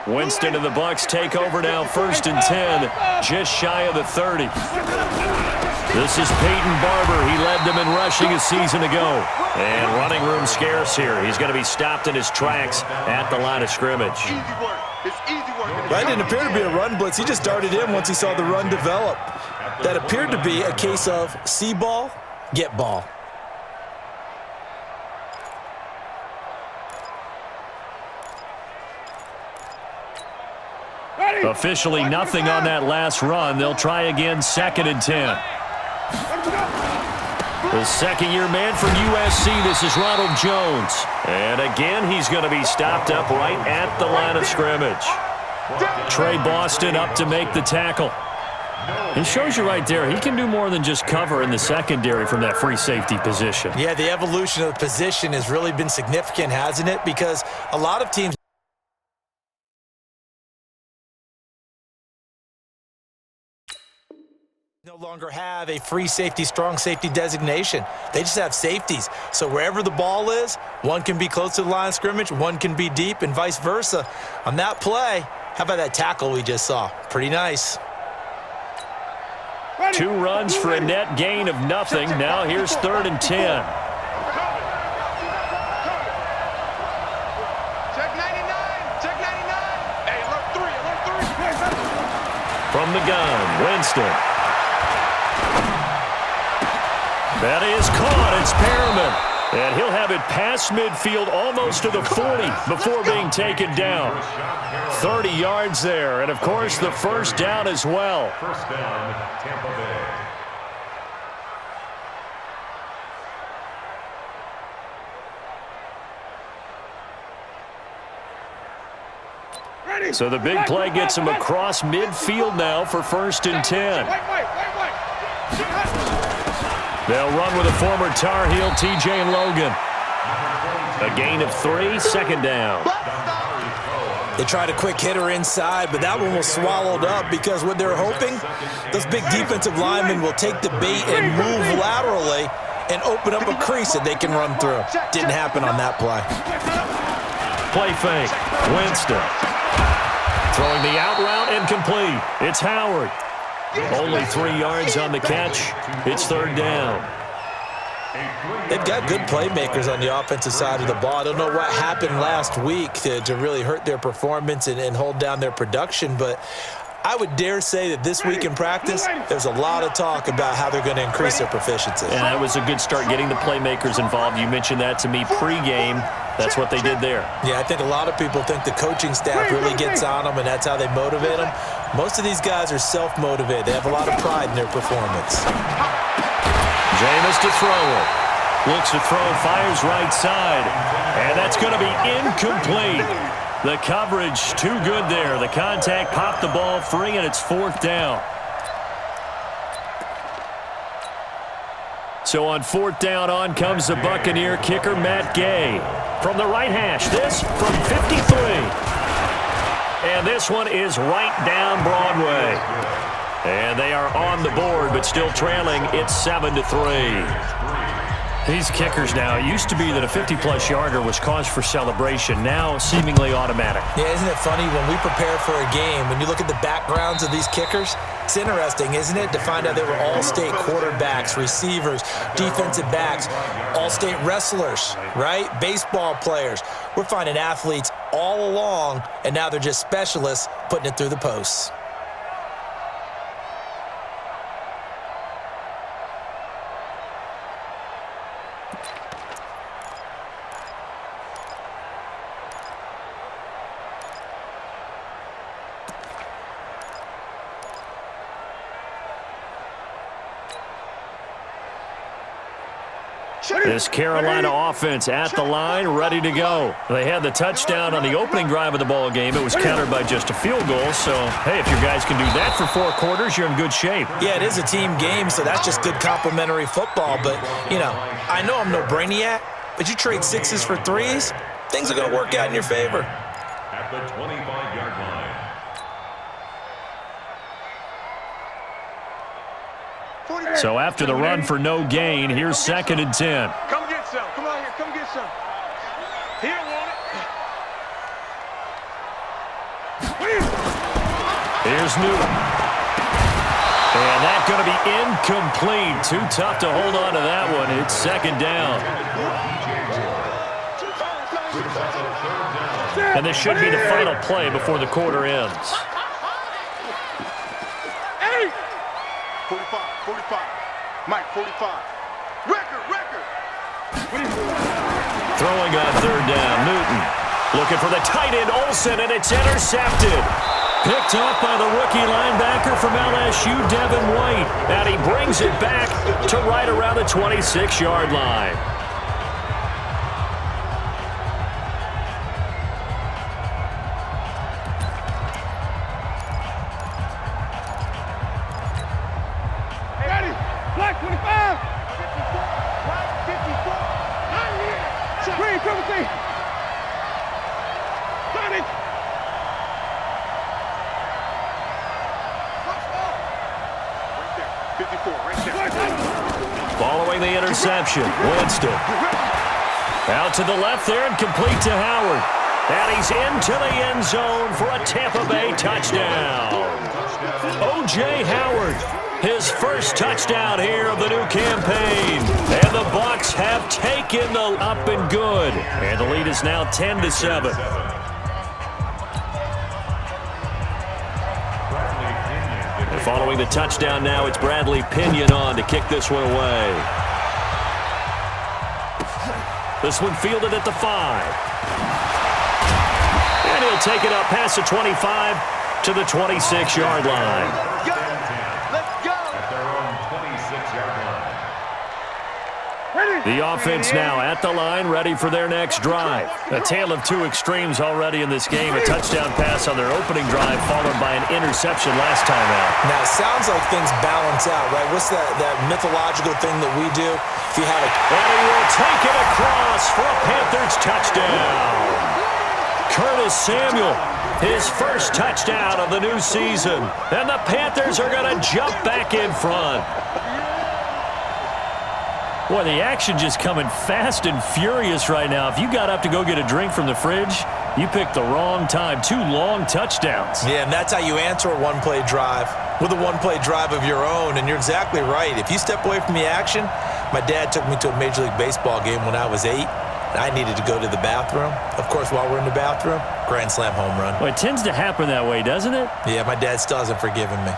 Winston and the Bucs take over now, 1st and 10, just shy of the 30. This is Peyton Barber. He led them in rushing a season ago. And running room scarce here. He's going to be stopped in his tracks at the line of scrimmage. That didn't appear to be a run blitz. He just darted in once he saw the run develop. That appeared to be a case of see ball, get ball. Officially nothing on that last run. They'll try again, 2nd and 10. The second-year man for USC, this is Ronald Jones. And again, he's going to be stopped up right at the line of scrimmage. Trey Boston up to make the tackle. It shows you right there, he can do more than just cover in the secondary from that free safety position. Yeah, the evolution of the position has really been significant, hasn't it? Because a lot of teams no longer have a free safety, strong safety designation. They just have safeties. So wherever the ball is, one can be close to the line of scrimmage, one can be deep, and vice versa. On that play, how about that tackle we just saw? Pretty nice. 2 runs for a net gain of nothing. Now here's 3rd and 10. Check 99. Check 99. Hey, alert 3, alert 3. From the gun, Winston. That is caught. It's Perriman. And he'll have it past midfield almost to the 40 before being taken down. 30 yards there. And, of course, the first down as well. First down, Tampa Bay. So the big play gets him across midfield now for 1st and 10. They'll run with a former Tar Heel, TJ Logan. A gain of 3, 2nd down. They tried a quick hitter inside, but that one was swallowed up because what they're hoping, those big defensive linemen will take the bait and move laterally and open up a crease that they can run through. Didn't happen on that play. Play fake. Winston. Throwing the out route incomplete. It's Howard. Only 3 yards on the catch. It's 3rd down. They've got good playmakers on the offensive side of the ball. I don't know what happened last week to really hurt their performance and hold down their production, but I would dare say that this week in practice, there's a lot of talk about how they're going to increase their proficiency. And that was a good start getting the playmakers involved. You mentioned that to me pregame. That's what they did there. Yeah, I think a lot of people think the coaching staff really gets on them, and that's how they motivate them. Most of these guys are self-motivated. They have a lot of pride in their performance. Jameis to throw it. Looks to throw, fires right side. And that's going to be incomplete. The coverage too good there. The contact popped the ball free, and it's 4th down. So on 4th down, on comes the Buccaneer kicker, Matt Gay. From the right hash, this from 53. And this one is right down Broadway. And they are on the board, but still trailing. It's 7-3. These kickers now, it used to be that a 50-plus yarder was cause for celebration. Now seemingly automatic. Yeah, isn't it funny when we prepare for a game, when you look at the backgrounds of these kickers, it's interesting, isn't it, to find out they were all-state quarterbacks, receivers, defensive backs, all-state wrestlers, right? Baseball players. We're finding athletes all along, and now they're just specialists putting it through the posts. This Carolina offense at the line, ready to go. They had the touchdown on the opening drive of the ball game. It was countered by just a field goal. So, hey, if your guys can do that for 4 quarters, you're in good shape. Yeah, it is a team game, so that's just good complimentary football. But, you know, I know I'm no brainiac, but you trade 6s for 3s, things are going to work out in your favor. At the 25-yard line. So after the run for no gain, here's 2nd and 10. Come get some. Come on here. Come get some. He don't want it. Here's Newton. And that's going to be incomplete. Too tough to hold on to that one. It's second down. And this should be the final play before the quarter ends. 45, 45. Mike, 45. Record. Throwing on third down, Newton. Looking for the tight end, Olsen, and it's intercepted. Picked off by the rookie linebacker from LSU, Devin White. And he brings it back to right around the 26-yard line. Ready. Black 25. 54. Black 54. Green, cover three. Sonic. Right there. 54, right there. Following the interception, Winston. Out to the left there and complete to Howard. And he's into the end zone for a Tampa Bay touchdown. O.J. Howard, his first touchdown here of the new campaign. And the Bucs have taken the up and good. And the lead is now 10-7. And following the touchdown now, it's Bradley Pinion on to kick this one away. This one fielded at the 5. And he'll take it up past the 25 to the 26-yard line. Let's go. At their own 26-yard line. The offense now at the line, ready for their next drive. A tale of two extremes already in this game. A touchdown pass on their opening drive, followed by an interception last time out. Now, it sounds like things balance out, right? What's that mythological thing that we do? If you had a... And he will take it across for a Panthers touchdown. Curtis Samuel, his first touchdown of the new season. And the Panthers are going to jump back in front. Boy, the action just coming fast and furious right now. If you got up to go get a drink from the fridge, you picked the wrong time. 2 long touchdowns. Yeah, and that's how you answer a one-play drive with a one-play drive of your own. And you're exactly right. If you step away from the action, my dad took me to a Major League Baseball game when I was 8. And I needed to go to the bathroom. Of course, while we're in the bathroom, grand slam home run. Well, it tends to happen that way, doesn't it? Yeah, my dad still hasn't forgiven me.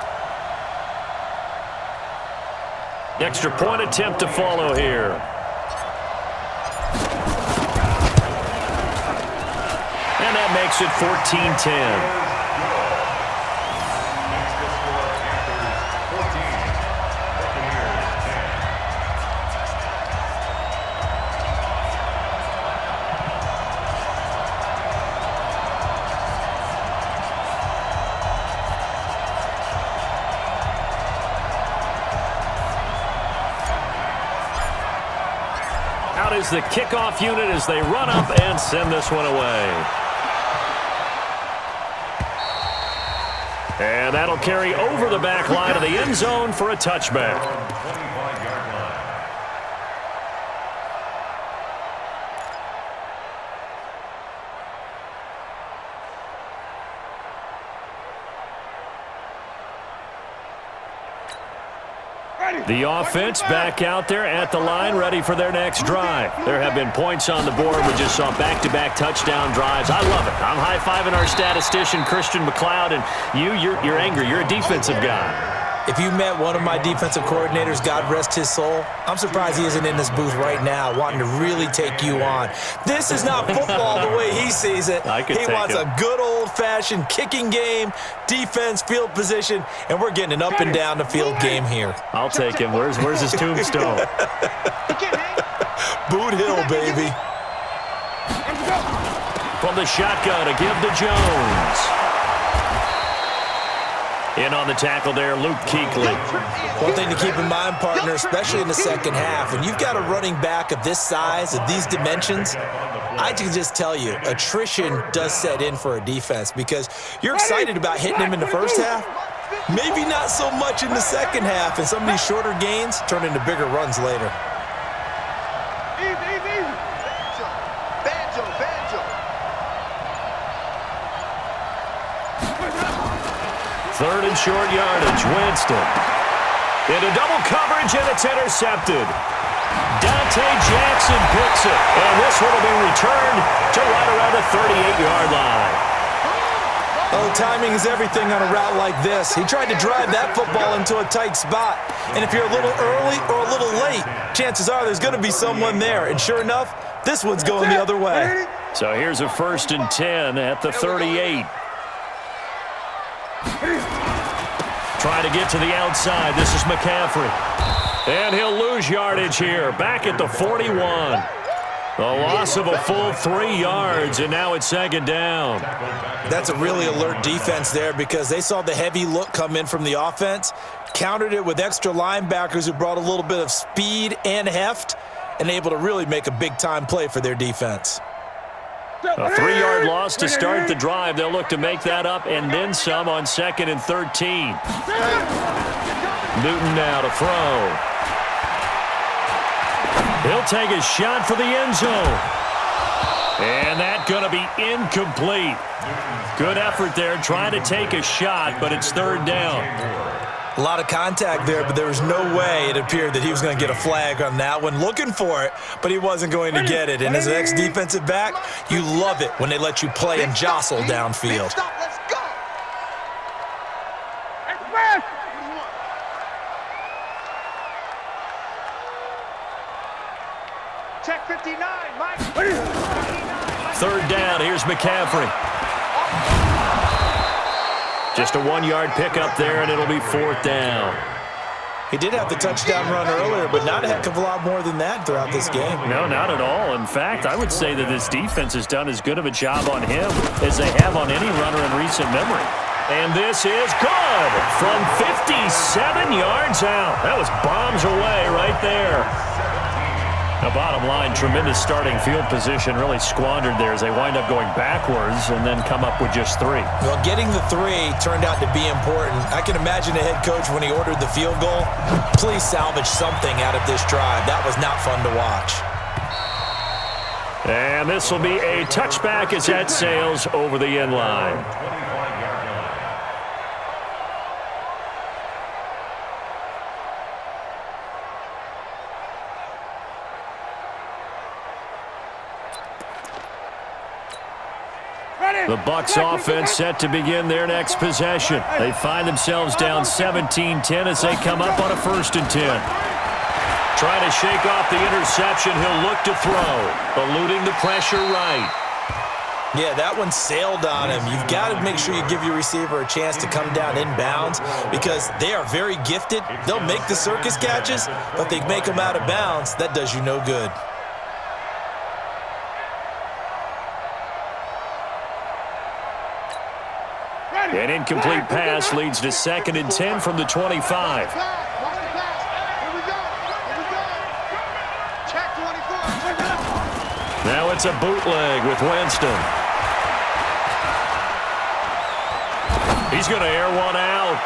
Extra point attempt to follow here. And that makes it 14-10. Out is the kickoff unit as they run up and send this one away. And that'll carry over the back line of the end zone for a touchback. The offense back out there at the line, ready for their next drive. There have been points on the board. We just saw back-to-back touchdown drives. I love it. I'm high-fiving our statistician, Christian McLeod, and you're angry. You're a defensive guy. If you met one of my defensive coordinators, God rest his soul, I'm surprised he isn't in this booth right now wanting to really take you on. This is not football the way he sees it. He wants a good old-fashioned kicking game, defense, field position, and we're getting an up and down the field game here. I'll take him. Where's his tombstone? Boot Hill, baby. From the shotgun, a give to Jones. In on the tackle there, Luke Kuechly. One thing to keep in mind, partner, especially in the second half, when you've got a running back of this size, of these dimensions, I can just tell you, attrition does set in for a defense because you're excited about hitting him in the first half, maybe not so much in the second half, and some of these shorter gains turn into bigger runs later. Easy. Banjo. Third and short yardage. Winston. Into double coverage, and it's intercepted. Dante Jackson picks it. And this one will be returned to right around the 38-yard line. Oh, timing is everything on a route like this. He tried to drive that football into a tight spot. And if you're a little early or a little late, chances are there's going to be someone there. And sure enough, this one's going the other way. So here's a 1st and 10 at the 38. Trying to get to the outside. This is McCaffrey. And he'll lose yardage here. Back at the 41. The loss of a full 3 yards, and now it's 2nd down. That's a really alert defense there because they saw the heavy look come in from the offense, countered it with extra linebackers who brought a little bit of speed and heft, and able to really make a big-time play for their defense. A 3-yard loss to start the drive. They'll look to make that up and then some on 2nd and 13. Newton now to throw. He'll take a shot for the end zone. And that's going to be incomplete. Good effort there trying to take a shot, but it's 3rd down. A lot of contact there, but there was no way it appeared that he was going to get a flag on that one. Looking for it, but he wasn't going to get it. And as an ex-defensive back, you love it when they let you play and jostle downfield. Let's go. Check 59, Mike. 3rd down. Here's McCaffrey. Just a 1-yard pickup there, and it'll be 4th down. He did have the touchdown run earlier, but not a heck of a lot more than that throughout this game. No, not at all. In fact, I would say that this defense has done as good of a job on him as they have on any runner in recent memory. And this is good from 57 yards out. That was bombs away right there. The bottom line, tremendous starting field position, really squandered there as they wind up going backwards and then come up with just 3. Well, getting the 3 turned out to be important. I can imagine the head coach when he ordered the field goal. Please salvage something out of this drive. That was not fun to watch. And this will be a touchback as that sails over the end line. The Bucs offense set to begin their next possession. They find themselves down 17-10 as they come up on a 1st and 10. Trying to shake off the interception, he'll look to throw, eluding the pressure right. Yeah, that one sailed on him. You've got to make sure you give your receiver a chance to come down inbounds because they are very gifted. They'll make the circus catches, but they make them out of bounds. That does you no good. An incomplete pass leads to 2nd and 10 from the 25. Now it's a bootleg with Winston. He's going to air one out.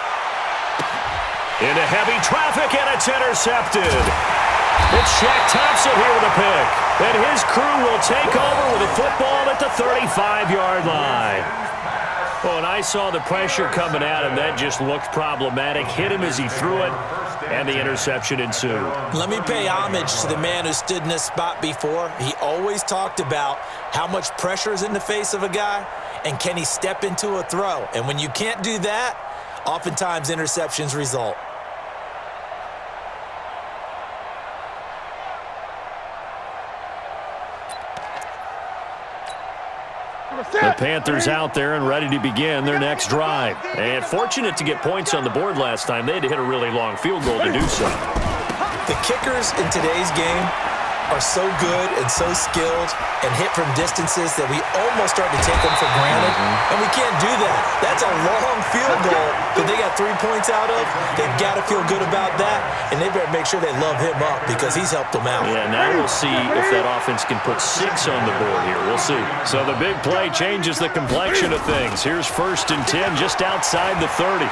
Into heavy traffic, and it's intercepted. It's Shaq Thompson here with a pick. And his crew will take over with a football at the 35-yard line. Well, and I saw the pressure coming at him. That just looked problematic. Hit him as he threw it, and the interception ensued. Let me pay homage to the man who stood in this spot before. He always talked about how much pressure is in the face of a guy, and can he step into a throw. And when you can't do that, oftentimes interceptions result. The Panthers out there and ready to begin their next drive. And fortunate to get points on the board last time. They had to hit a really long field goal to do so. The kickers in today's game are so good and so skilled and hit from distances that we almost start to take them for granted. And we can't do that. That's a long field goal that they got 3 points out of. They've got to feel good about that, and they better make sure they love him up because he's helped them out. Yeah, now we'll see if that offense can put 6 on the board here. We'll see. So the big play changes the complexion of things. Here's 1st and 10 just outside the 30.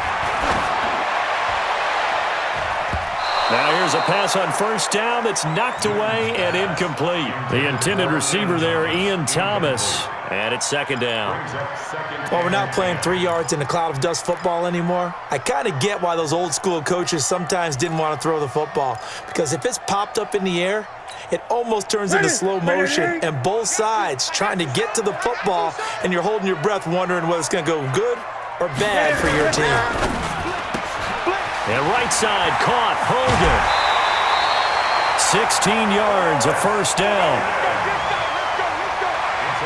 Now here's a pass on 1st down that's knocked away and incomplete. The intended receiver there, Ian Thomas, And it's second down. Well, we're not playing 3 yards in a cloud of dust football anymore. I kind of get why those old school coaches sometimes didn't want to throw the football. Because if it's popped up in the air, it almost turns into slow motion, and both sides trying to get to the football, and you're holding your breath wondering whether it's going to go good or bad for your team. And right side caught, Hogan. 16 yards, a first down.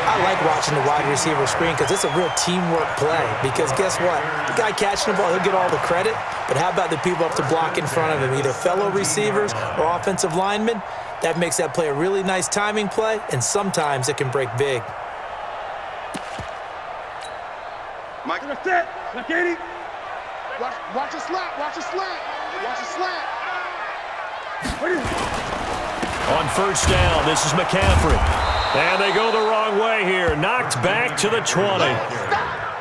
I like watching the wide receiver screen because it's a real teamwork play. Because guess what? The guy catching the ball, he'll get all the credit. But how about the people up to block in front of him, either fellow receivers or offensive linemen? That makes that play a really nice timing play, and sometimes it can break big. Mike, that's it. Look, Katie. Watch a slant. Watch a slant. Watch a slant. On first down, this is McCaffrey. And they go the wrong way here. Knocked back to the 20.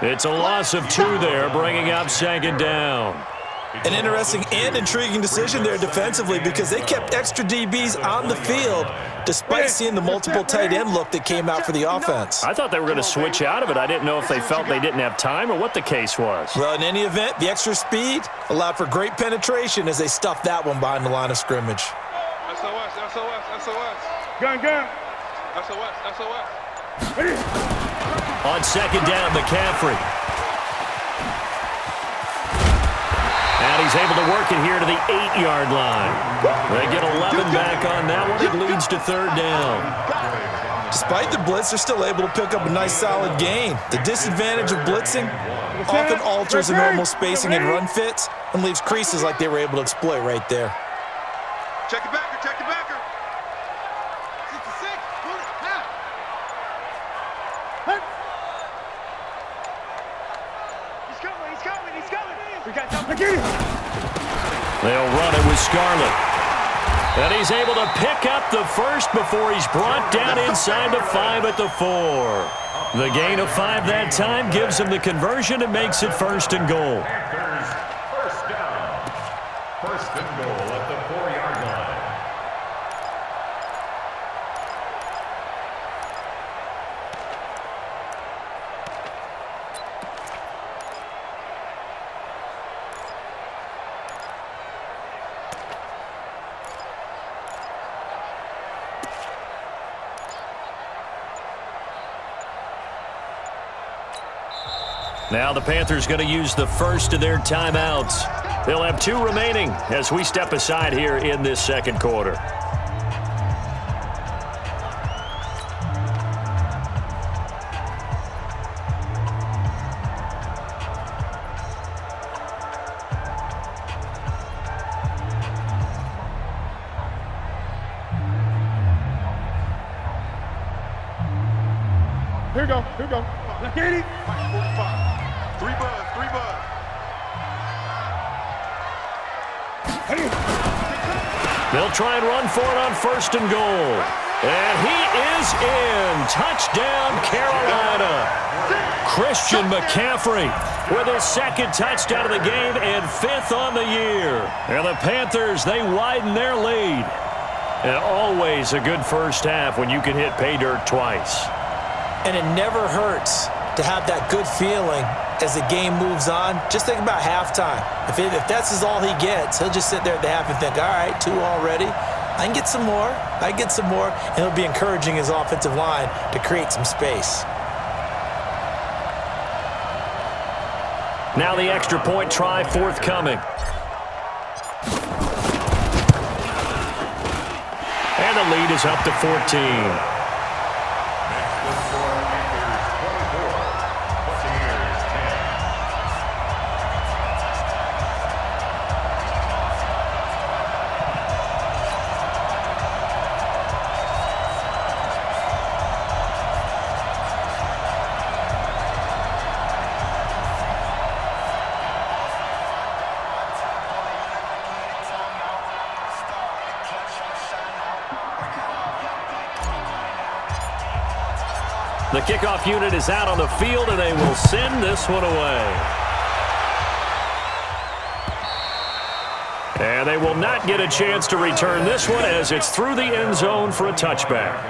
It's a loss of 2 there, bringing up second down. An interesting and intriguing decision there defensively because they kept extra DBs on the field despite seeing the multiple tight end look that came out for the offense. I thought they were going to switch out of it. I didn't know if they felt they didn't have time or what the case was. Well, in any event, the extra speed allowed for great penetration as they stuffed that one behind the line of scrimmage. SOS, SOS, SOS. Gun. SOS, SOS. On second down, McCaffrey. And he's able to work it here to the 8-yard line. They get 11 back on that one. It leads to third down. Despite the blitz, they're still able to pick up a nice solid gain. The disadvantage of blitzing often alters the normal spacing and run fits and leaves creases like they were able to exploit right there. Check it backer, check it backer. 66, He's coming. We got something. They'll run it with Scarlett. And he's able to pick up the first before he's brought down inside the 5 at the 4. The gain of 5 that time gives him the conversion and makes it first and goal. Panthers, first down. First and goal at the 4-yard line. Now the Panthers going to use the first of their timeouts. They'll have 2 remaining as we step aside here in this second quarter. Here we go. Look, Katie. 3 buzz. They'll try and run for it on first and goal. And he is in. Touchdown, Carolina. Christian McCaffrey with his second touchdown of the game and 5th on the year. And the Panthers, they widen their lead. And always a good first half when you can hit pay dirt twice. And it never hurts to have that good feeling as the game moves on. Just think about halftime. If that's all he gets, he'll just sit there at the half and think, all right, 2 already. I can get some more. And he'll be encouraging his offensive line to create some space. Now the extra point try forthcoming. And the lead is up to 14. The kickoff unit is out on the field, and they will send this one away. And they will not get a chance to return this one as it's through the end zone for a touchback.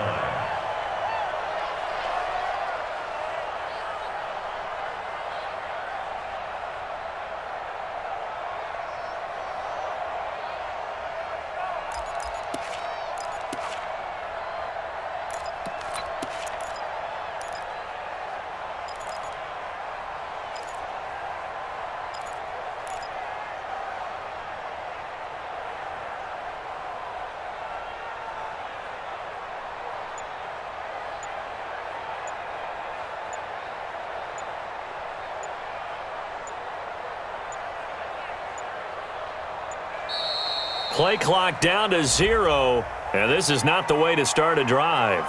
Play clock down to 0, and this is not the way to start a drive.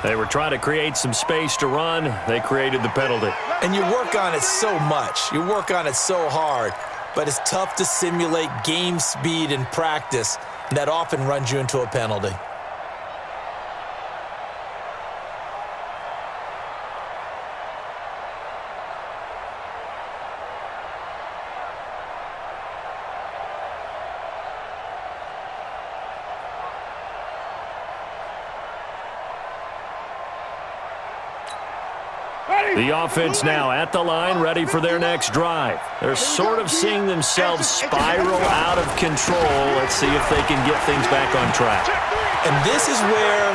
They were trying to create some space to run. They created the penalty. And you work on it so much. You work on it so hard. But it's tough to simulate game speed in practice, and that often runs you into a penalty. The offense now at the line, ready for their next drive. They're sort of seeing themselves spiral out of control. Let's see if they can get things back on track. And this is where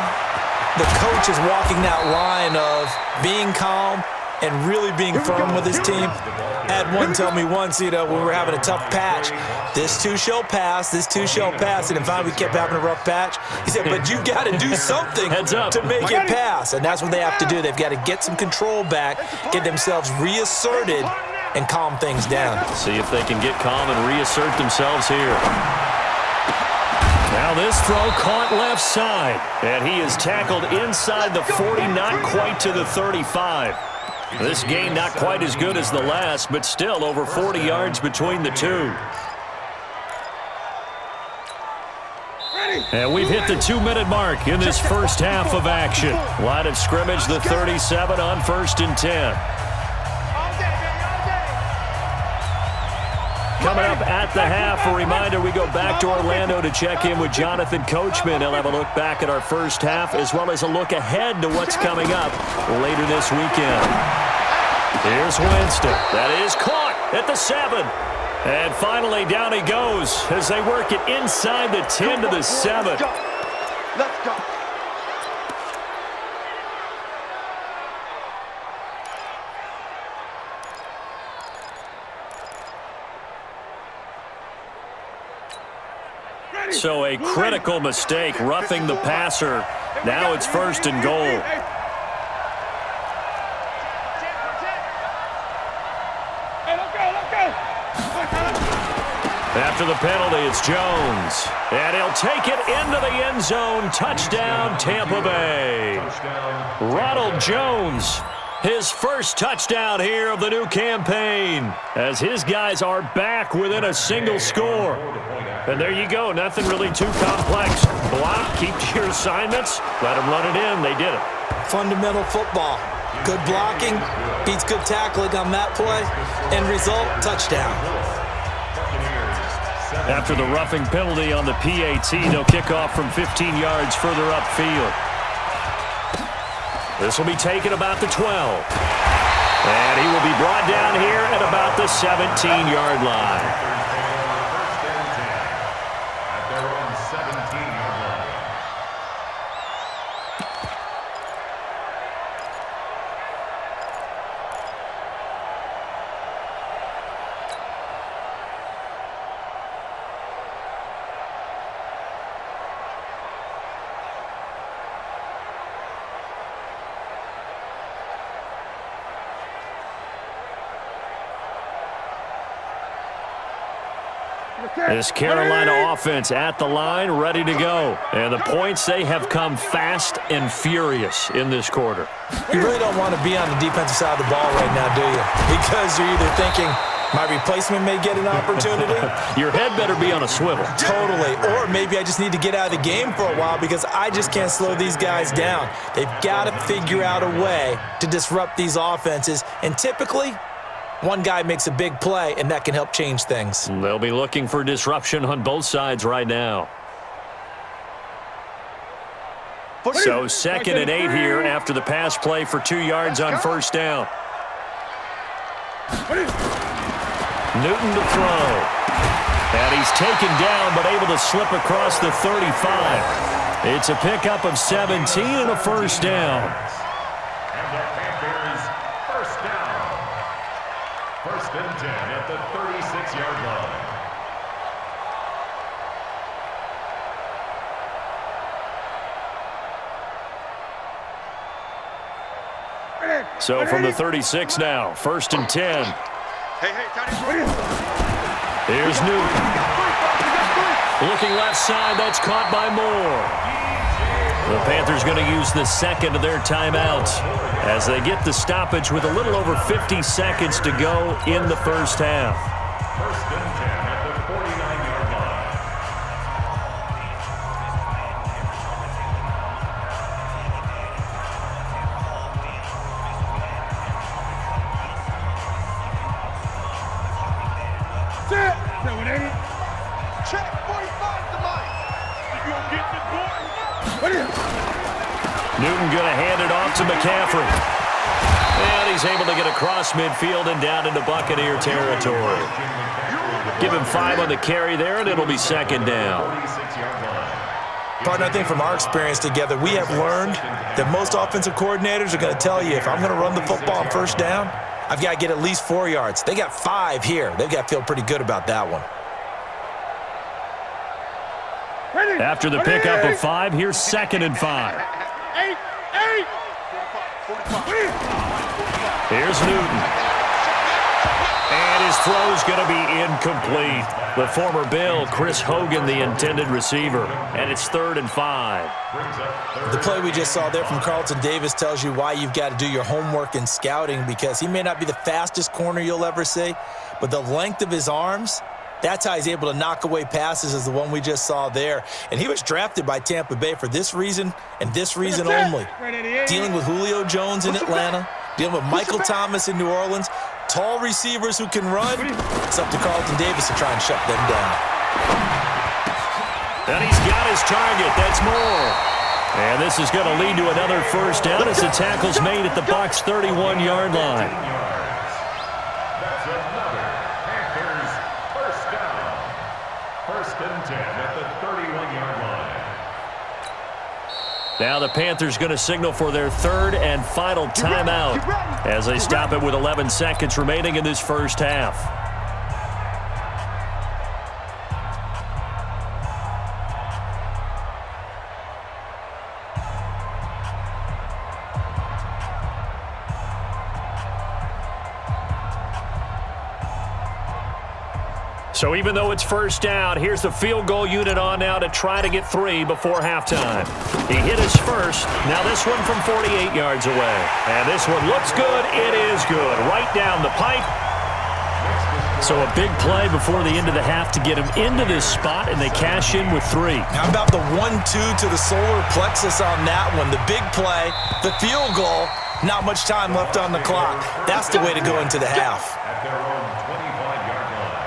the coach is walking that line of being calm and really being firm with his team. I had one tell me once, when we were having a tough patch, this too shall pass, this too shall pass. And finally we kept having a rough patch. He said, but you've got to do something to make it pass. And that's what they have to do. They've got to get some control back, get themselves reasserted, and calm things down. See if they can get calm and reassert themselves here. Now this throw caught left side. And he is tackled inside the 40, not quite to the 35. This game not quite as good as the last, but still over 40 yards between the two. And we've hit the 2-minute mark in this first half of action. Line of scrimmage, the 37 on 1st and 10. Coming up at the half, a reminder, we go back to Orlando to check in with Jonathan Coachman. He'll have a look back at our first half as well as a look ahead to what's coming up later this weekend. Here's Winston. That is caught at the 7. And finally down he goes as they work it inside the 10 to the 7. Let's go. So a critical mistake, roughing the passer. Now it's 1st and goal. After the penalty, it's Jones. And he'll take it into the end zone. Touchdown, Tampa Bay. Ronald Jones, his first touchdown here of the new campaign, as his guys are back within a single score. And there you go, nothing really too complex. Block, keep to your assignments, let them run it in. They did it. Fundamental football. Good blocking, beats good tackling on that play. End result, touchdown. After the roughing penalty on the PAT, they'll kick off from 15 yards further upfield. This will be taken about the 12. And he will be brought down here at about the 17-yard line. This Carolina offense at the line, ready to go. And the points, they have come fast and furious in this quarter. You really don't want to be on the defensive side of the ball right now, do you? Because you're either thinking, my replacement may get an opportunity. Your head better be on a swivel. Totally. Or maybe I just need to get out of the game for a while because I just can't slow these guys down. They've got to figure out a way to disrupt these offenses. And typically, one guy makes a big play, and that can help change things. They'll be looking for disruption on both sides right now. So 2nd and 8 here after the pass play for 2 yards on 1st down. Newton to throw. And he's taken down, but able to slip across the 35. It's a pickup of 17 and a 1st down. And the Panthers, 1st down. 1st and 10 at the 36-yard line. So from the 36 now, 1st and 10. Hey, Tony. Here's Newton. Looking left side, that's caught by Moore. The Panthers going to use the second of their timeouts as they get the stoppage with a little over 50 seconds to go in the first half. First and 10 at the 49-yard line. Sit. Say what ain't it? Check 45 to Mike. You gonna get this boy? What is it? Newton going to hand it off to McCaffrey. And he's able to get across midfield and down into Buccaneer territory. Give him 5 on the carry there, and it'll be second down. Partner, I think from our experience together, we have learned that most offensive coordinators are going to tell you, if I'm going to run the football on first down, I've got to get at least 4 yards. They got 5 here. They've got to feel pretty good about that one. After the pickup of 5, here's second and 5. Here's Newton. And his throw's going to be incomplete. The former Bill, Chris Hogan, the intended receiver. And it's 3rd and 5. The play we just saw there from Carlton Davis tells you why you've got to do your homework in scouting, because he may not be the fastest corner you'll ever see, but the length of his arms, that's how he's able to knock away passes, as the one we just saw there. And he was drafted by Tampa Bay for this reason and this reason only. Dealing with Julio Jones in Atlanta, dealing with Michael Thomas in New Orleans, tall receivers who can run. It's up to Carlton Davis to try and shut them down. And he's got his target. That's Moore. And this is going to lead to another first down as the tackle's made at the Bucs' 31-yard line. That's another Panthers first down. First and 10 at the 31-yard line. Now the Panthers going to signal for their 3rd and final timeout as they stop it with 11 seconds remaining in this first half. So even though it's first down, here's the field goal unit on now to try to get 3 before halftime. He hit his first. Now this one from 48 yards away. And this one looks good. It is good. Right down the pipe. So a big play before the end of the half to get him into this spot, and they cash in with 3. How about the 1-2 to the solar plexus on that one? The big play, the field goal, not much time left on the clock. That's the way to go into the half. At their own 25-yard line.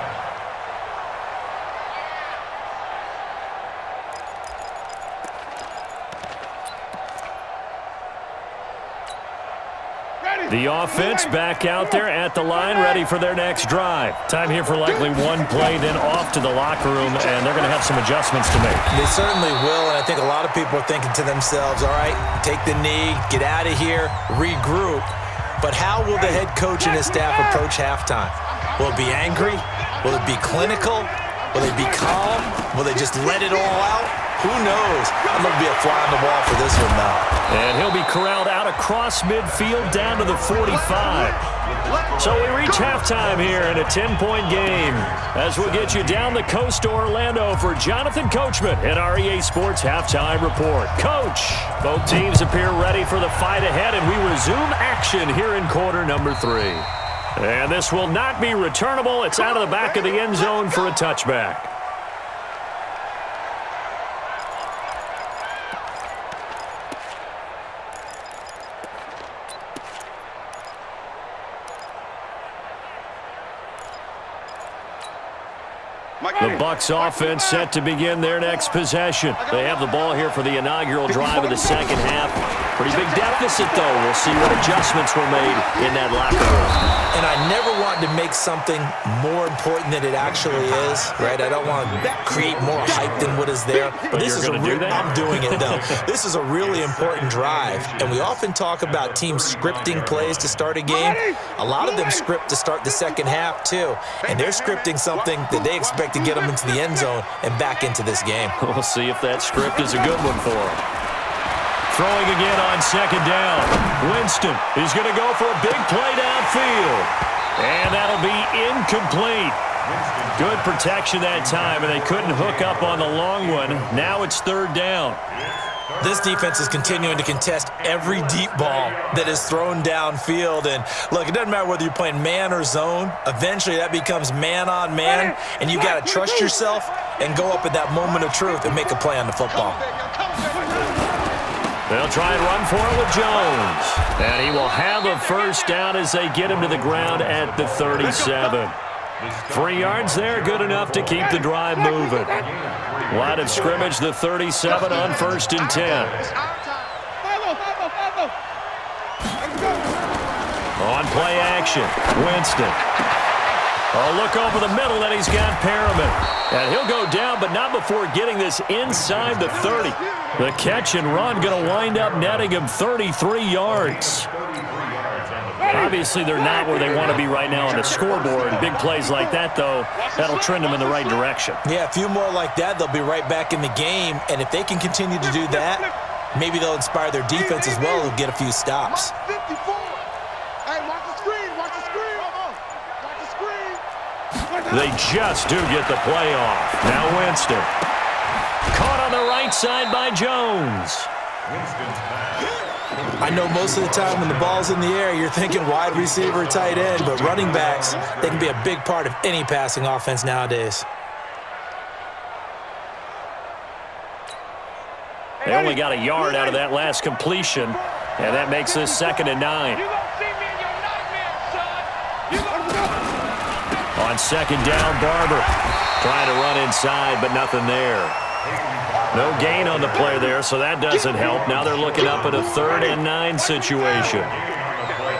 The offense back out there at the line, ready for their next drive. Time here for likely one play, then off to the locker room, and they're going to have some adjustments to make. They certainly will, and I think a lot of people are thinking to themselves, all right, take the knee, get out of here, regroup. But how will the head coach and his staff approach halftime? Will it be angry? Will it be clinical? Will they be calm? Will they just let it all out? Who knows? I'm going to be a fly on the wall for this one now. And he'll be corralled out across midfield down to the 45. So we reach halftime here in a 10-point game as we'll get you down the coast to Orlando for Jonathan Coachman at our EA Sports Halftime Report. Coach, both teams appear ready for the fight ahead, and we resume action here in quarter number 3. And this will not be returnable. It's out of the back of the end zone for a touchback. The Bucs offense set to begin their next possession. They have the ball here for the inaugural drive of the second half. Pretty big deficit, though. We'll see what adjustments were made in that locker room. And I never want to make something more important than it actually is, right? I don't want to create more hype than what is there. But this is I'm doing it, though. This is a really important drive, and we often talk about teams scripting plays to start a game. A lot of them script to start the second half, too, and they're scripting something that they expect to get them into the end zone and back into this game. We'll see if that script is a good one for them. Throwing again on second down. Winston is going to go for a big play downfield. And that'll be incomplete. Good protection that time, and they couldn't hook up on the long one. Now it's third down. This defense is continuing to contest every deep ball that is thrown downfield. And, look, it doesn't matter whether you're playing man or zone. Eventually, that becomes man on man, and you've got to trust yourself and go up at that moment of truth and make a play on the football. They'll try and run for it with Jones. And he will have a first down as they get him to the ground at the 37. 3 yards there, good enough to keep the drive moving. Line of scrimmage, the 37 on 1st and 10. On play action, Winston. A look over the middle, and he's got Perriman. And he'll go down, but not before getting this inside the 30. The catch and run going to wind up netting him 33 yards. Obviously, they're not where they want to be right now on the scoreboard. Big plays like that, though, that'll trend them in the right direction. Yeah, a few more like that, they'll be right back in the game. And if they can continue to do that, maybe they'll inspire their defense as well and get a few stops. They just do get the play off. Now Winston. Caught on the right side by Jones. I know most of the time when the ball's in the air, you're thinking wide receiver, tight end, but running backs, they can be a big part of any passing offense nowadays. They only got a yard out of that last completion, and that makes this 2nd and 9. On 2nd down, Barber trying to run inside, but nothing there. No gain on the play there, so that doesn't help. Now they're looking up at a 3rd and 9 situation.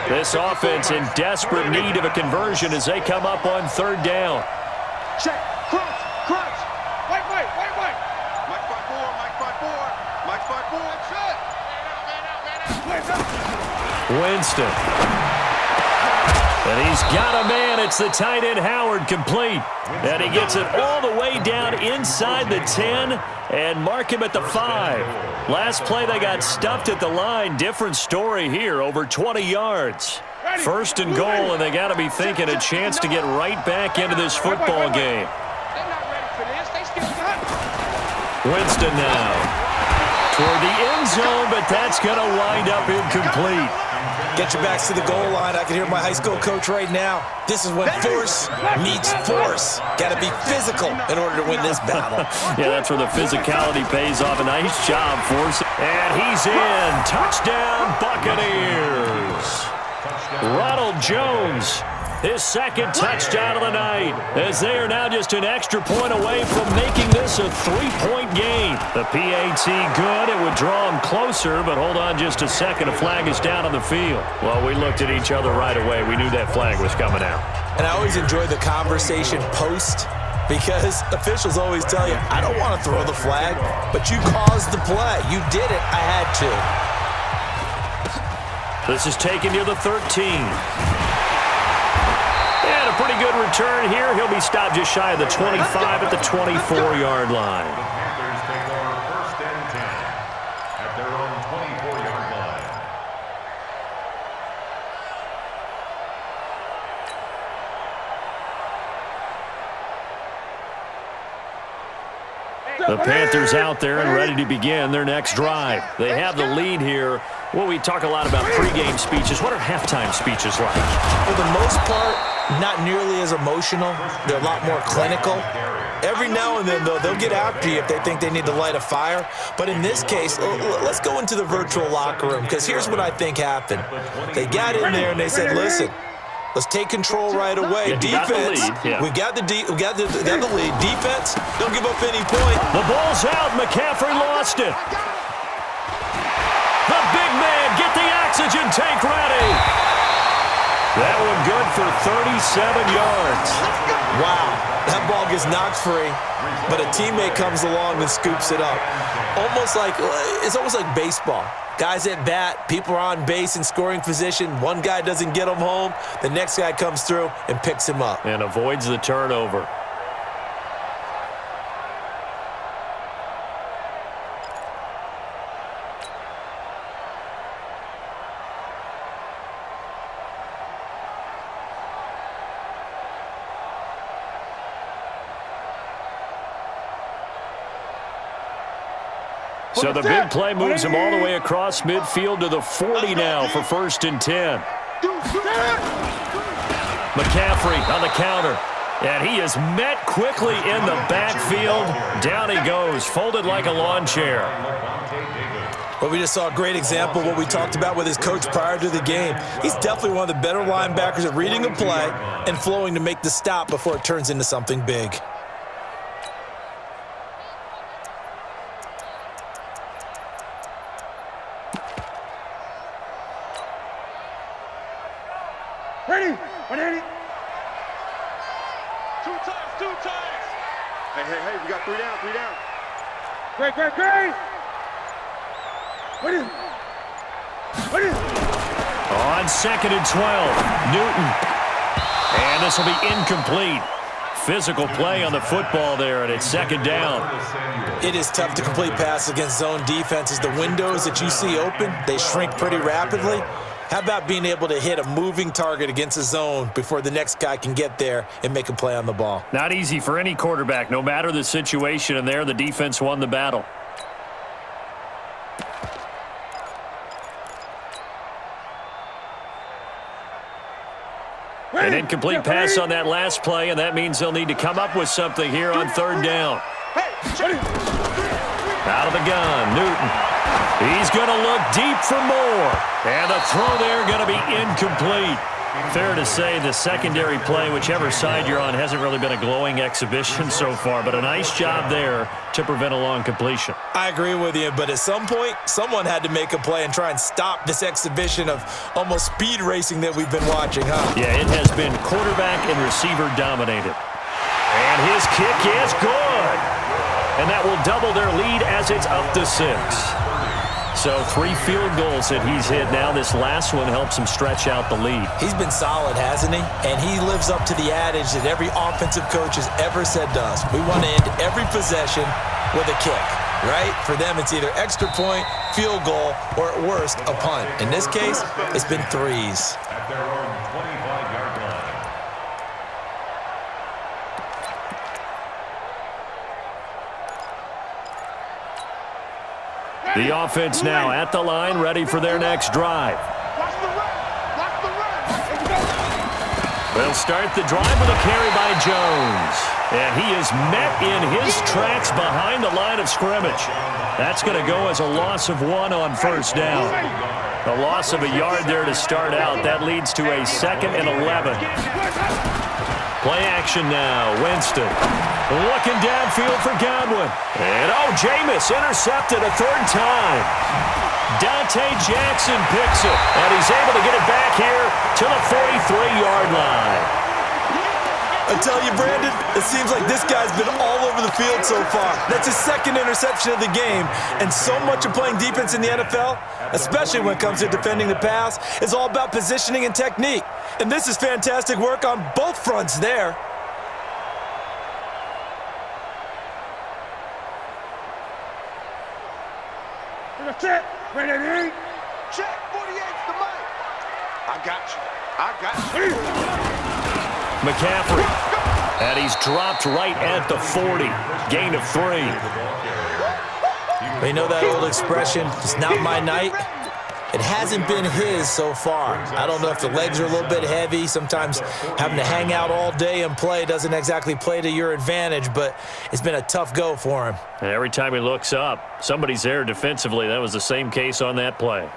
This offense in desperate need of a conversion as they come up on 3rd down. Check, crunch, crunch. Wait. Mike 5-4, Mike 5-4, Mike 5-4, check. Winston. And he's got a man. It's the tight end, Howard, complete. And he gets it all the way down inside the 10 and mark him at the 5. Last play, they got stuffed at the line. Different story here, over 20 yards. 1st and goal, and they got to be thinking a chance to get right back into this football game. Winston now toward the end zone, but that's going to wind up incomplete. Get your backs to the goal line. I can hear my high school coach right now. This is when force meets force. Got to be physical in order to win this battle. Yeah, that's where the physicality pays off. A nice job, Force. And he's in. Touchdown, Buccaneers. Ronald Jones, his 2nd touchdown of the night, as they are now just an extra point away from making this a 3-point game. The PAT good. It would draw them closer, but hold on just a second. A flag is down on the field. Well, we looked at each other right away. We knew that flag was coming out. And I always enjoy the conversation post because officials always tell you, I don't want to throw the flag, but you caused the play. You did it. I had to. This is taken near the 13. And a pretty good return here. He'll be stopped just shy of the 25 at the 24-yard line. The Panthers take over 1st and 10 at their own 24-yard line. The Panthers out there and ready to begin their next drive. They have the lead here. Well, we talk a lot about pregame speeches. What are halftime speeches like? For the most part, not nearly as emotional. They're a lot more clinical. Every now and then, though, they'll get after you if they think they need to light a fire. But in this case, let's go into the virtual locker room, because here's what I think happened. They got in there and they said, listen, let's take control right away. Yeah, defense, we got the lead. Defense, don't give up any point. The ball's out. McCaffrey lost it. The big man, get the oxygen tank ready. That one good for 37 yards. Wow, that ball gets knocked free, but a teammate comes along and scoops it up. It's almost like baseball. Guys at bat, people are on base in scoring position. One guy doesn't get him home. The next guy comes through and picks him up. And avoids the turnover. So the big play moves him all the way across midfield to the 40 now for 1st and 10. McCaffrey on the counter. And he is met quickly in the backfield. Down he goes, folded like a lawn chair. Well, we just saw a great example of what we talked about with his coach prior to the game. He's definitely one of the better linebackers at reading a play and flowing to make the stop before it turns into something big. Ready? 180. Two times. Hey, we got 3 down. Great. What is? On 2nd and 12, Newton. And this will be incomplete. Physical play on the football there, and it's 2nd down. It is tough to complete passes against zone defenses. The windows that you see open, they shrink pretty rapidly. How about being able to hit a moving target against a zone before the next guy can get there and make a play on the ball? Not easy for any quarterback, no matter the situation, and there the defense won the battle. An incomplete pass on that last play, and that means they'll need to come up with something here on 3rd down. Out of the gun, Newton. He's going to look deep for more. And the throw there going to be incomplete. Fair to say the secondary play, whichever side you're on, hasn't really been a glowing exhibition so far, but a nice job there to prevent a long completion. I agree with you, but at some point, someone had to make a play and try and stop this exhibition of almost speed racing that we've been watching, huh? Yeah, it has been quarterback and receiver dominated. And his kick is good. And that will double their lead as it's up to 6. So 3 field goals that he's hit now. This last one helps him stretch out the lead. He's been solid, hasn't he? And he lives up to the adage that every offensive coach has ever said to us. We want to end every possession with a kick, right? For them, it's either extra point, field goal, or at worst, a punt. In this case, it's been 3s. At their own 25-yard line. The offense now at the line, ready for their next drive. Watch the run. They'll start the drive with a carry by Jones. And he is met in his tracks behind the line of scrimmage. That's going to go as a loss of 1 on 1st down. A loss of a yard there to start out. That leads to a 2nd and 11. Play action now. Winston looking downfield for Godwin. And, Jameis intercepted a 3rd time. Dante Jackson picks it, and he's able to get it back here to the 43-yard line. I tell you, Brandon, it seems like this guy's been all over the field so far. That's his 2nd interception of the game. And so much of playing defense in the NFL, especially when it comes to defending the pass, is all about positioning and technique. And this is fantastic work on both fronts there. Check. Ready? Check. 48's the mic. I got you. McCaffrey. And he's dropped right at the 40. Gain of 3. You know that old expression, it's not my night? It hasn't been his so far. I don't know if the legs are a little bit heavy. Sometimes having to hang out all day and play doesn't exactly play to your advantage, but it's been a tough go for him. And every time he looks up, somebody's there defensively. That was the same case on that play.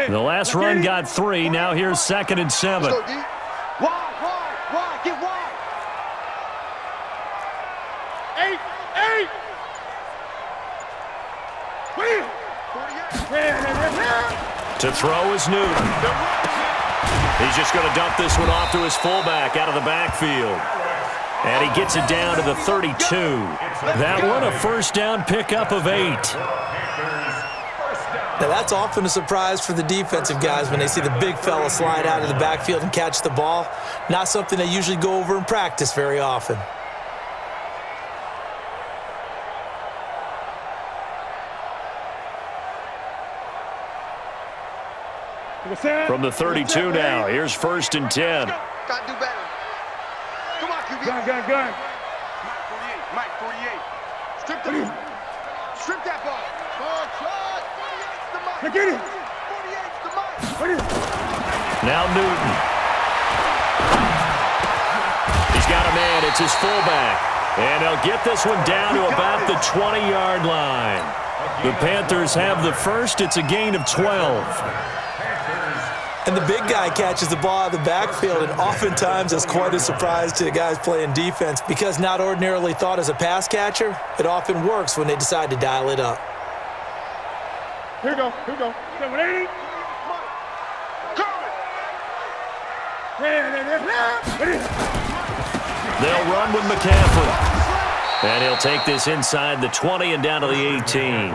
The last run got 3. Now here's 2nd and 7. Wide. Get wide. 8. To throw is Newton. He's just going to dump this one off to his fullback out of the backfield. And he gets it down to the 32. That one a 1st down pickup of 8. Now that's often a surprise for the defensive guys when they see the big fella slide out of the backfield and catch the ball. Not something they usually go over in practice very often. From the 32 now, here's 1st and 10. Gotta do better. Come on, QB. Gun. Mike 48. Strip that ball. Ball shot. Get it. 48's the mark. Now Newton. He's got a man. It's his fullback. And they'll get this one down to about the 20-yard line. The Panthers have the first. It's a gain of 12. And the big guy catches the ball out of the backfield, and oftentimes it's quite a surprise to the guys playing defense because not ordinarily thought as a pass catcher, it often works when they decide to dial it up. Here we go. 780. They'll run with McCaffrey. And he'll take this inside the 20 and down to the 18.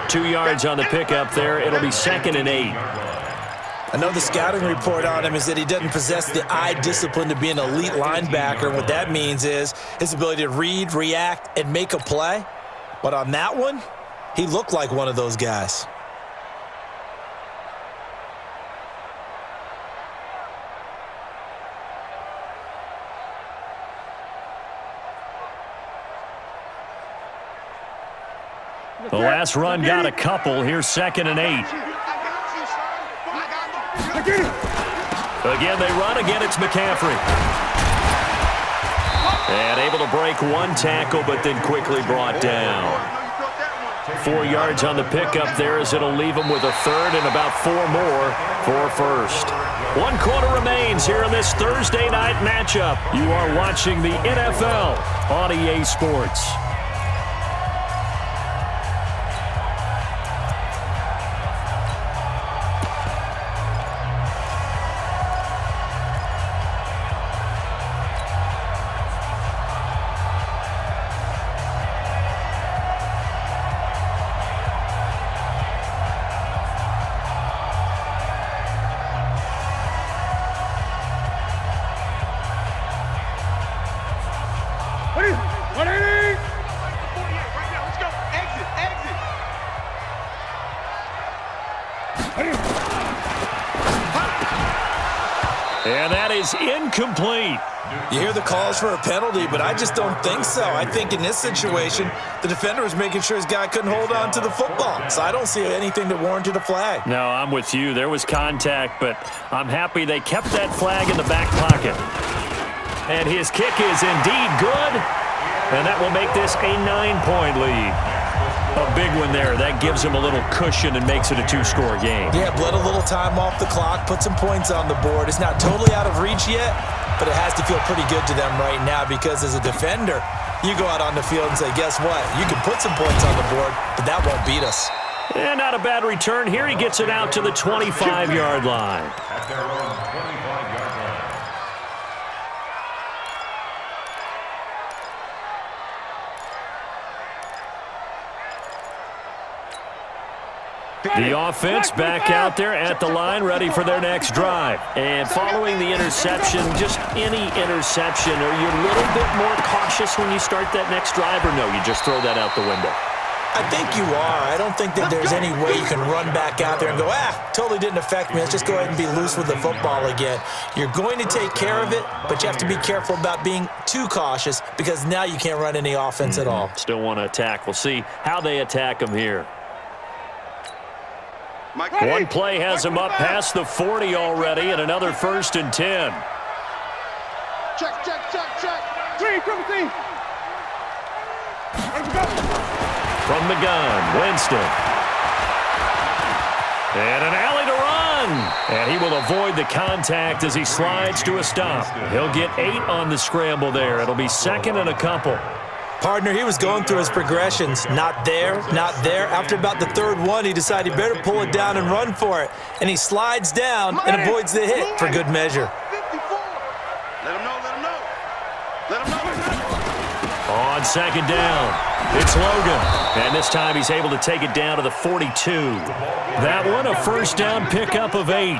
2 yards on the pickup there. It'll be 2nd and 8. I know the scouting report on him is that he doesn't possess the eye discipline to be an elite linebacker. And what that means is his ability to read, react, and make a play. But on that one, he looked like one of those guys. The last run got a couple. Here's 2nd and 8. Again, they run. Again, it's McCaffrey. And able to break one tackle, but then quickly brought down. 4 yards on the pickup there as it'll leave him with a third and about 4 more for first. 1 quarter remains here in this Thursday night matchup. You are watching the NFL on EA Sports. And that is incomplete. You hear the calls for a penalty, but I just don't think so. I think in this situation, the defender was making sure his guy couldn't hold on to the football. So I don't see anything that warranted a flag. No, I'm with you. There was contact, but I'm happy they kept that flag in the back pocket. And his kick is indeed good, and that will make this a 9-point lead. A big one there. That gives him a little cushion and makes it a 2-score game. Yeah, bled a little time off the clock, put some points on the board. It's not totally out of reach yet, but it has to feel pretty good to them right now because as a defender, you go out on the field and say, guess what? You can put some points on the board, but that won't beat us. And not a bad return. Here he gets it out to the 25-yard line. At their own 25-yard line. The offense back out there at the line, ready for their next drive. And following the interception, just any interception, are you a little bit more cautious when you start that next drive, or no, you just throw that out the window? I think you are. I don't think that there's any way you can run back out there and go, totally didn't affect me. Let's just go ahead and be loose with the football again. You're going to take care of it, but you have to be careful about being too cautious because now you can't run any offense at all. Still want to attack. We'll see how they attack him here. One play has him up past the 40 already, and another 1st and 10. Check. 3, triple team. Let's go. From the gun, Winston. And an alley to run. And he will avoid the contact as he slides to a stop. He'll get 8 on the scramble there. It'll be 2nd and a couple. Partner, he was going through his progressions. Not there, not there. After about the 3rd one, he decided he better pull it down and run for it. And he slides down and avoids the hit for good measure. 54. Let him know. On 2nd down, it's Logan. And this time he's able to take it down to the 42. That one, a 1st down pickup of 8.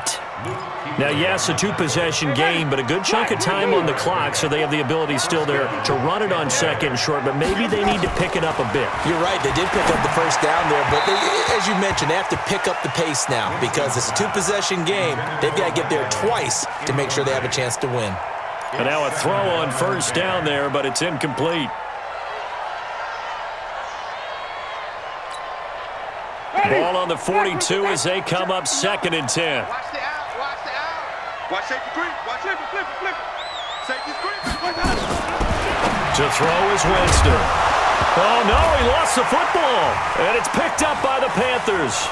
Now, yes, a 2-possession game, but a good chunk of time on the clock, so they have the ability still there to run it on 2nd and short, but maybe they need to pick it up a bit. You're right. They did pick up the 1st down there, but as you mentioned, they have to pick up the pace now because it's a 2-possession game. They've got to get there twice to make sure they have a chance to win. And now a throw on 1st down there, but it's incomplete. on the 42 as they come up 2nd and 10. Watch the out. Watch the out. Watch safety green. Watch flip it, flip it, flip it. Safety screen. To throw is Winston. Oh, no, he lost the football. And it's picked up by the Panthers.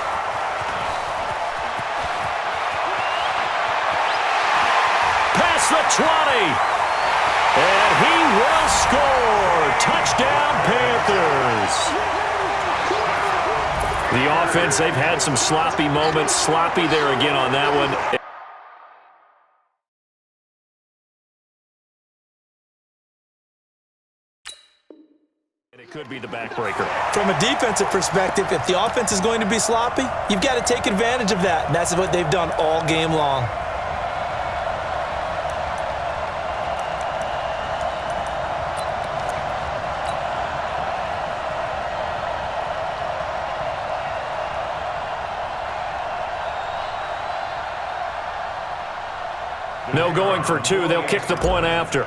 Past the 20. And he will score. Touchdown, Panthers. The offense, they've had some sloppy moments. Sloppy there again on that one. And it could be the backbreaker. From a defensive perspective, if the offense is going to be sloppy, you've got to take advantage of that. And that's what they've done all game long. No going for 2. They'll kick the point after.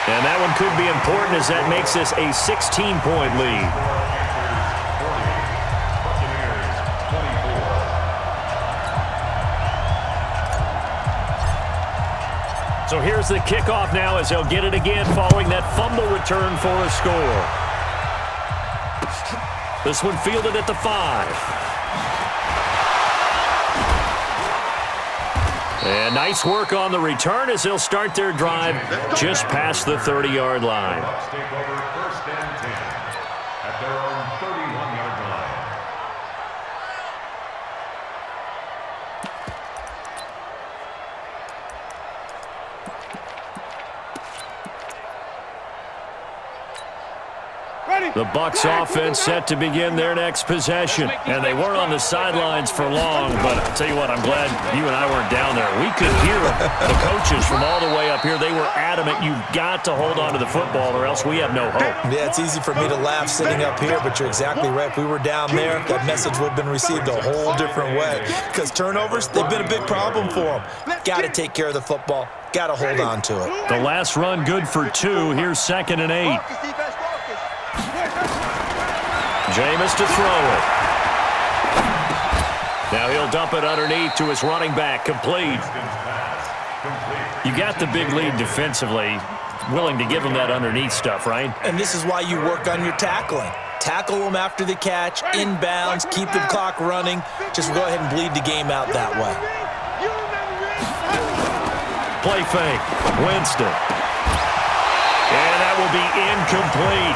And that one could be important as that makes this a 16-point lead. So here's the kickoff now as they'll get it again following that fumble return for a score. This one fielded at the 5. And nice work on the return as they'll start their drive just past the 30-yard line. Bucs take over 1st and 10 at their own 31-yard line. The Bucs offense set to begin their next possession. And they weren't on the sidelines for long, but I'll tell you what, I'm glad you and I weren't down there. We could hear the coaches from all the way up here. They were adamant, you've got to hold on to the football or else we have no hope. Yeah, it's easy for me to laugh sitting up here, but you're exactly right. If we were down there, that message would have been received a whole different way. Because turnovers, they've been a big problem for them. Got to take care of the football. Got to hold on to it. The last run good for 2. Here's 2nd and 8. Jameis to throw it. Now he'll dump it underneath to his running back. Complete. You got the big lead defensively. Willing to give him that underneath stuff, right? And this is why you work on your tackling. Tackle them after the catch, inbounds, keep the clock running. Just go ahead and bleed the game out that way. Play fake. Winston. And that will be incomplete.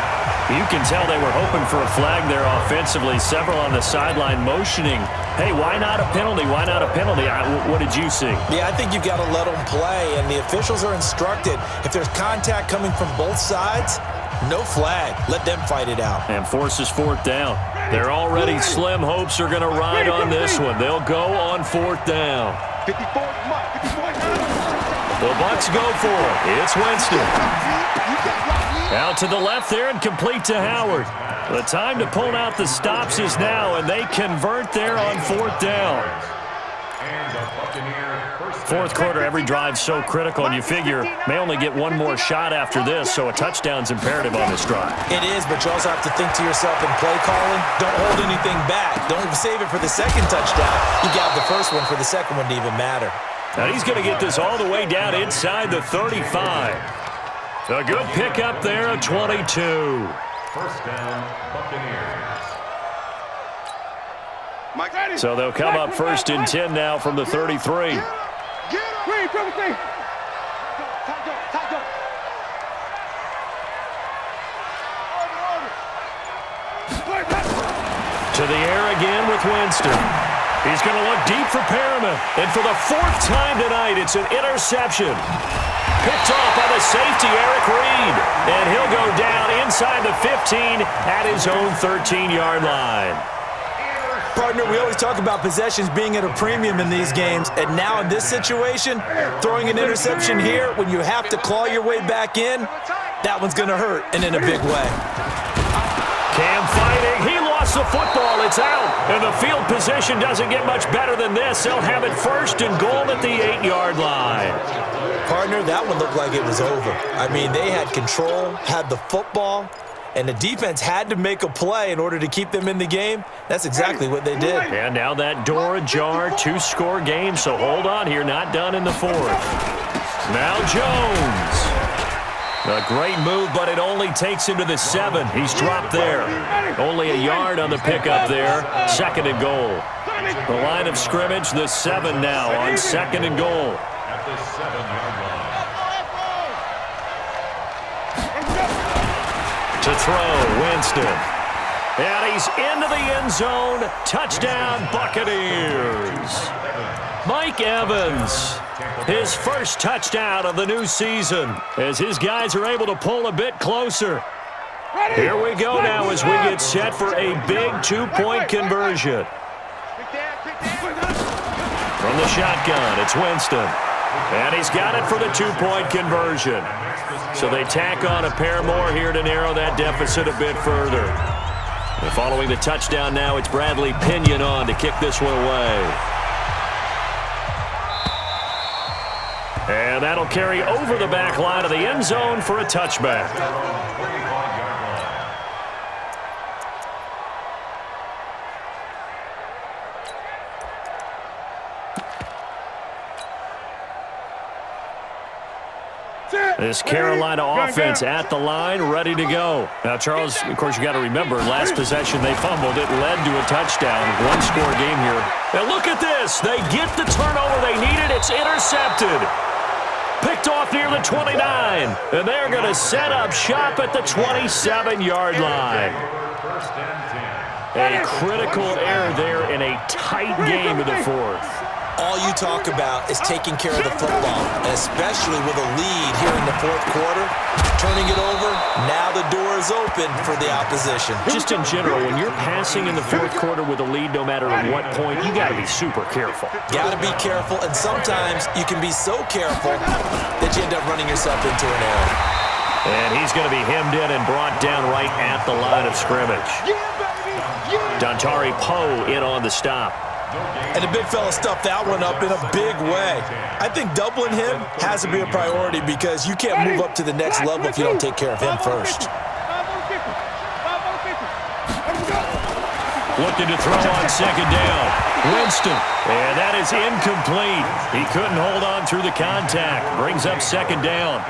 You can tell they were hoping for a flag there offensively. Several on the sideline motioning. Hey, why not a penalty? Why not a penalty? What did you see? Yeah, I think you've got to let them play, and the officials are instructed. If there's contact coming from both sides, no flag. Let them fight it out. And forces 4th down. Their already slim hopes are going to ride on this one. They'll go on 4th down. 54, The Bucs go for it. It's Winston. Out to the left there and complete to Howard. The time to pull out the stops is now, and they convert there on 4th down. 4th quarter, every drive's so critical, and you figure may only get one more shot after this, so a touchdown's imperative on this drive. It is, but you also have to think to yourself in play calling, don't hold anything back. Don't save it for the second touchdown. You got the first one for the second one to even matter. Now he's going to get this all the way down inside the 35. A good pickup there at 22. 1st down, Buccaneers. So they'll come up 1st and 10 now from the 33. To the air again with Winston. He's going to look deep for Perriman. And for the 4th time tonight, it's an interception. Picked off by the safety, Eric Reed. And he'll go down inside the 15 at his own 13-yard line. Partner, we always talk about possessions being at a premium in these games. And now in this situation, throwing an interception here when you have to claw your way back in, that one's going to hurt, and in a big way. Cam fighting. He lost the football. It's out. And the field position doesn't get much better than this. They'll have it 1st and goal at the 8-yard line. Partner, that one looked like it was over. I mean, they had control, had the football, and the defense had to make a play in order to keep them in the game. That's exactly what they did. And now that door ajar, 2-score game, so hold on here, not done in the fourth. Now Jones. A great move, but it only takes him to the 7. He's dropped there. Only a yard on the pickup there. 2nd and goal. The line of scrimmage, the 7 now on 2nd and goal. At the 7-yard line. To throw, Winston. And he's into the end zone. Touchdown, Buccaneers. Mike Evans, his first touchdown of the new season, as his guys are able to pull a bit closer. Here we go now as we get set for a big 2-point conversion. From the shotgun, it's Winston. And he's got it for the 2-point conversion. So they tack on a pair more here to narrow that deficit a bit further. And following the touchdown now, it's Bradley Pinion on to kick this one away. And that'll carry over the back line of the end zone for a touchback. This Carolina offense at the line, ready to go. Now, Charles, of course, you got to remember, last possession they fumbled. It led to a touchdown. 1-score game here. And look at this. They get the turnover they needed. It's intercepted. Picked off near the 29. And they're going to set up shop at the 27-yard line. A critical error there in a tight game in the fourth. All you talk about is taking care of the football, and especially with a lead here in the fourth quarter. Turning it over, now the door is open for the opposition. Just in general, when you're passing in the fourth quarter with a lead, no matter at what point, you got to be super careful. Got to be careful, and sometimes you can be so careful that you end up running yourself into an error. And he's going to be hemmed in and brought down right at the line of scrimmage. Dontari Poe in on the stop. And the big fella stuffed that one up in a big way. I think doubling him has to be a priority because you can't move up to the next level if you don't take care of him first. Looking to throw on 2nd down. Winston. And that is incomplete. He couldn't hold on through the contact. Brings up 2nd down.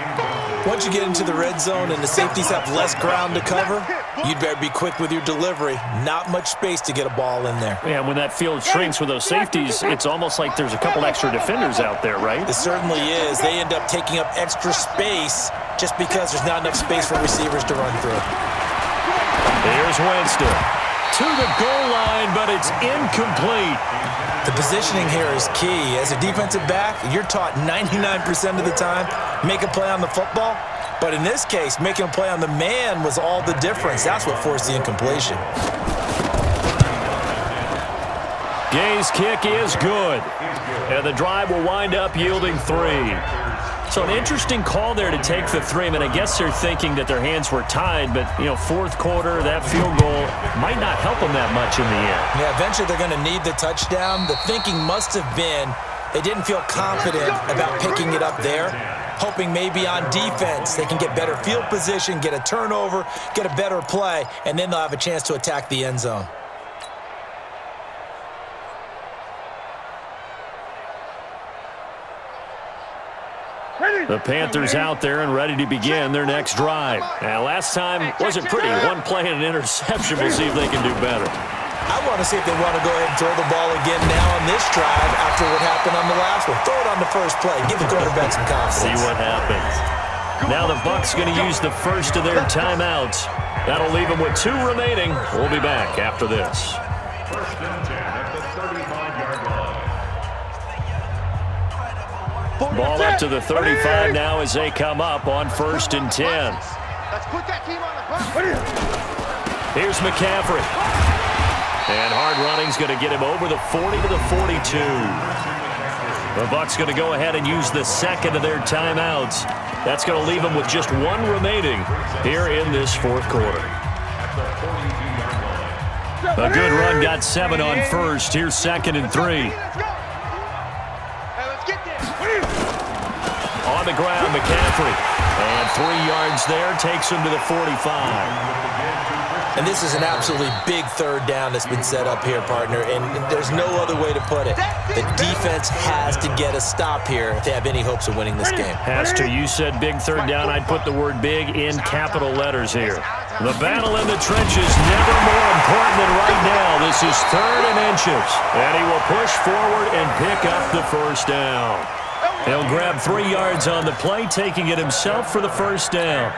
Once you get into the red zone and the safeties have less ground to cover, you'd better be quick with your delivery. Not much space to get a ball in there. Yeah, when that field shrinks with those safeties, it's almost like there's a couple extra defenders out there, right? It certainly is. They end up taking up extra space just because there's not enough space for receivers to run through. Here's Winston. To the goal line, but it's incomplete. The positioning here is key. As a defensive back, you're taught 99% of the time, make a play on the football. But in this case, making a play on the man was all the difference. That's what forced the incompletion. Gay's kick is good. And the drive will wind up yielding 3. So an interesting call there to take the 3. I mean, I guess they're thinking that their hands were tied, but, you know, fourth quarter, that field goal might not help them that much in the end. Yeah, eventually they're going to need the touchdown. The thinking must have been they didn't feel confident about picking it up there, hoping maybe on defense they can get better field position, get a turnover, get a better play, and then they'll have a chance to attack the end zone. The Panthers out there and ready to begin their next drive. Now, last time wasn't pretty. One play and an interception. We'll see if they can do better. I want to see if they want to go ahead and throw the ball again now on this drive after what happened on the last one. Throw it on the first play. Give the quarterback some confidence. See what happens. Now the Bucs going to use the first of their timeouts. That'll leave them with 2 remaining. We'll be back after this. First and 10 at the 35-yard line. Ball up to the 35 now as they come up on 1st and 10. Let's put that team on the clock. Here's McCaffrey. And hard running's going to get him over the 40 to the 42. The Bucs going to go ahead and use the second of their timeouts. That's going to leave them with just 1 remaining here in this fourth quarter. A good run, got 7 on 1st. Here's 2nd and 3. On the ground, McCaffrey. And 3 yards there takes him to the 45. And this is an absolutely big third down that's been set up here, partner, and there's no other way to put it. The defense has to get a stop here if they have any hopes of winning this game. Has to. You said big third down. I'd put the word big in capital letters here. The battle in the trenches, never more important than right now. This is 3rd and inches. And he will push forward and pick up the first down. He'll grab 3 yards on the play, taking it himself for the first down.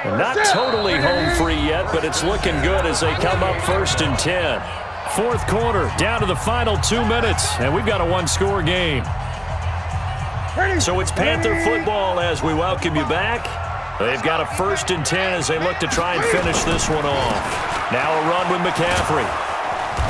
Not totally home free yet, but it's looking good as they come up 1st and 10. 4th quarter, down to the final 2 minutes, and we've got a 1-score game. So it's Panther football as we welcome you back. They've got a 1st and 10 as they look to try and finish this one off. Now a run with McCaffrey.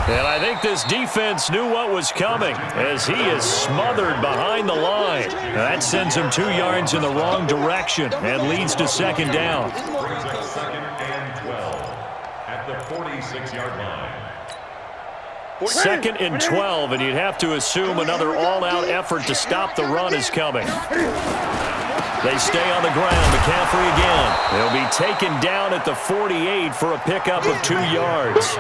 And I think this defense knew what was coming as he is smothered behind the line. That sends him 2 yards in the wrong direction and leads to 2nd down. 2nd and 12 at the 46-yard line. 2nd and 12, and you'd have to assume another all-out effort to stop the run is coming. They stay on the ground. McCaffrey again. They'll be taken down at the 48 for a pickup of 2 yards.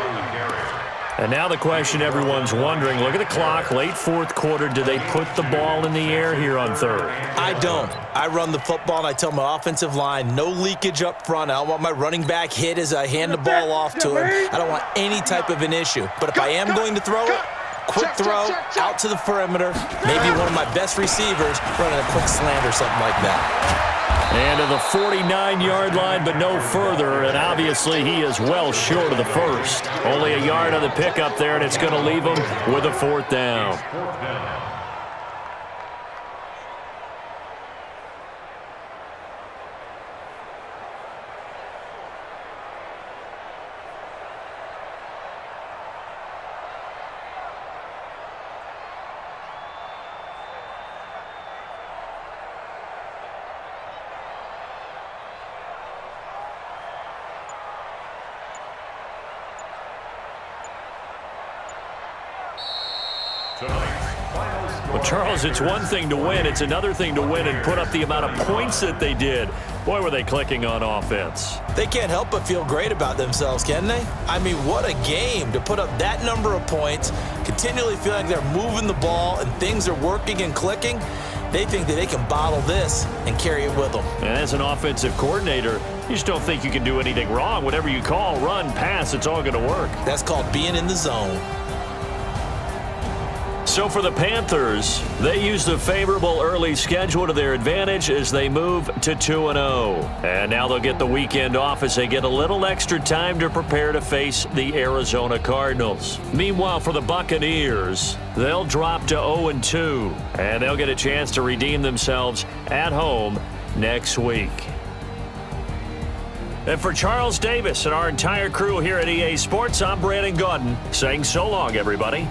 And now the question everyone's wondering, look at the clock, late 4th quarter, do they put the ball in the air here on 3rd? I don't. I run the football, and I tell my offensive line, no leakage up front. I don't want my running back hit as I hand the ball off to him. I don't want any type of an issue. But if I am going to throw it, quick throw, out to the perimeter, maybe one of my best receivers running a quick slant or something like that. And to the 49-yard line, but no further, and obviously he is well short of the first. Only a yard on the pickup there, and it's going to leave him with a 4th down. Well, Charles, it's one thing to win. It's another thing to win and put up the amount of points that they did. Boy, were they clicking on offense. They can't help but feel great about themselves, can they? I mean, what a game to put up that number of points, continually feel like they're moving the ball and things are working and clicking. They think that they can bottle this and carry it with them. And as an offensive coordinator, you just don't think you can do anything wrong. Whatever you call, run, pass, it's all going to work. That's called being in the zone. So for the Panthers, they use the favorable early schedule to their advantage as they move to 2-0. And now they'll get the weekend off as they get a little extra time to prepare to face the Arizona Cardinals. Meanwhile, for the Buccaneers, they'll drop to 0-2, and they'll get a chance to redeem themselves at home next week. And for Charles Davis and our entire crew here at EA Sports, I'm Brandon Gaudin saying so long, everybody.